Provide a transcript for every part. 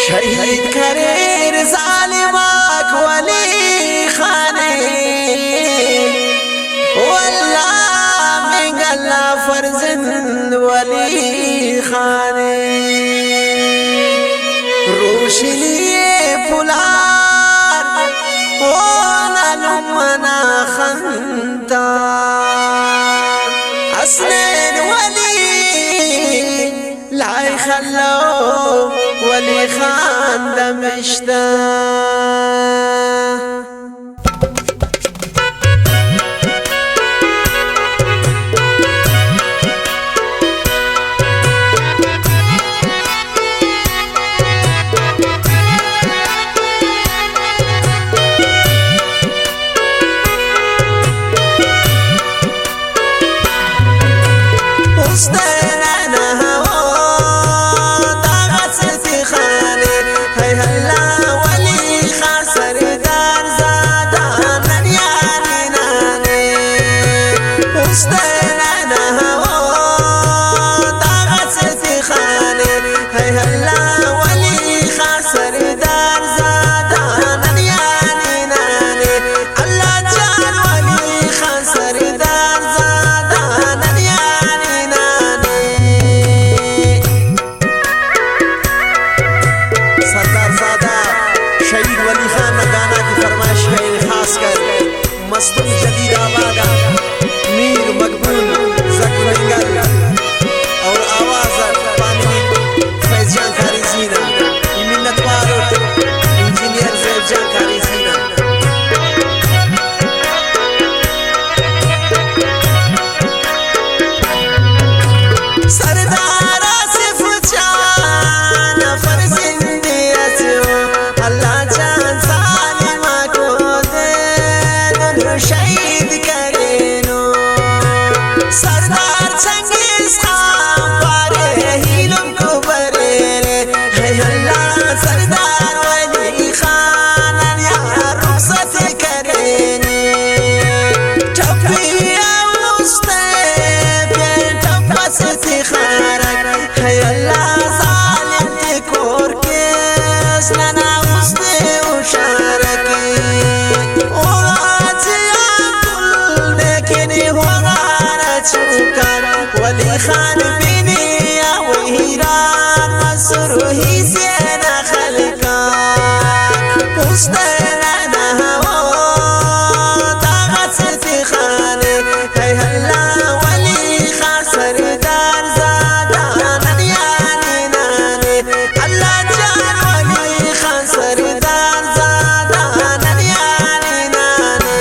شهید کریر ظالماک ولی خانه والله من الله فرزند ولی خانه روشنی پولار ونالمنا خنتا اسنین ولی لا يخلو ولي خان دمشتا मस्तूर जदीद आबादा मीर मकबूल जकरंगल और आवाज पानी फैजान खारी जीना मिन्नत वारुट इंजीनियर फैजान खारी जीना सरदार आसिफ जान फरजिंदियत अल्लाह जान सालिमा को शहीद करेनो सरदार चंगेज खान पारे हिलम को बरे है अल्लाह सरदार वली खान या रुखसत करेने टपिया उस्ते फिर टपस खारक है अल्लाह जालिम के कोर के सना उस्ते उशारक वली खान बिनी वहीरान मसरूही से न खलका पुस्तना हो तागत खान है अल्लाह वली खान सरदार ज़ादा ननियानी नाने अल्लाह जान वली खान सरदार ज़ादा ननियानी नाने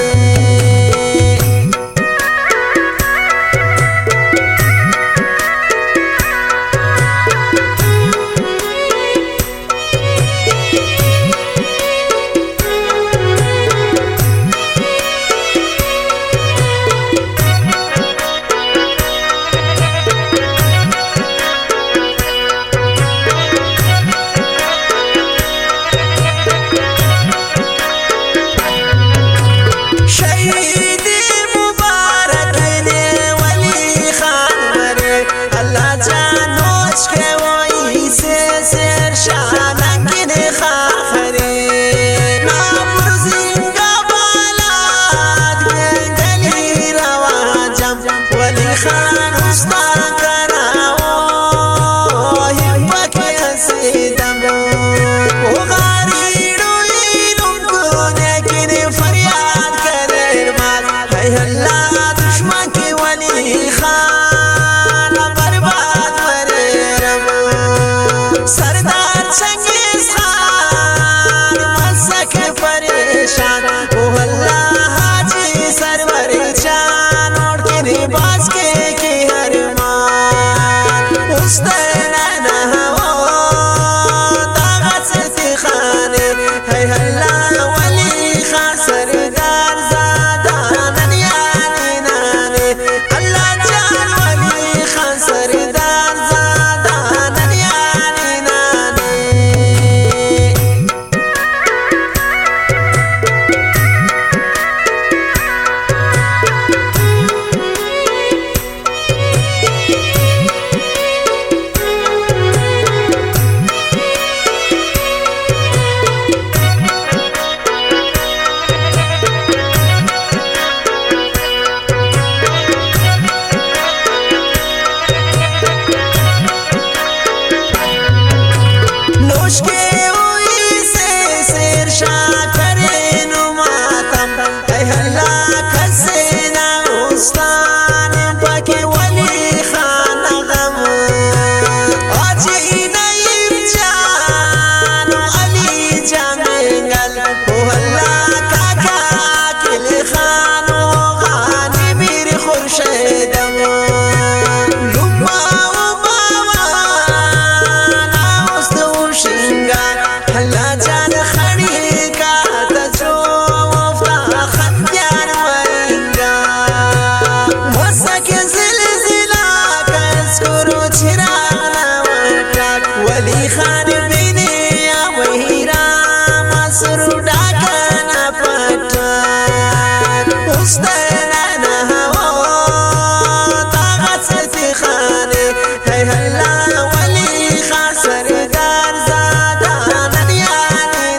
هي هلا ولي خاسر دار زادا ناني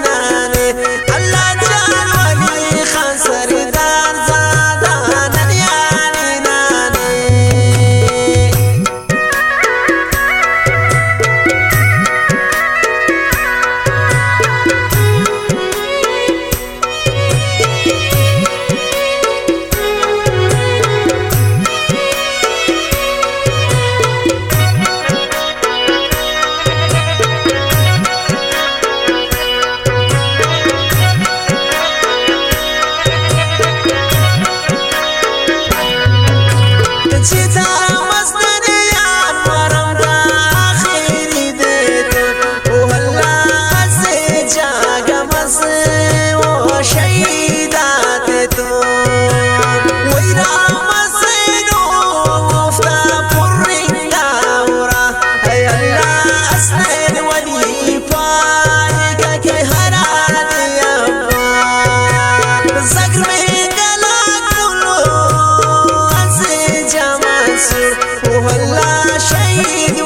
ناني الله جان ولي خاسر دار زادا ناني ناني جيتا مصدر يا مرم آخري ديتون وهلا سجاق مصر وشيداتتون ويرا مصينو مفتا فرين داورا هيا لا أسنين ولي فايقا كي هرات يبان زقر من قلق كله وهلا شهيد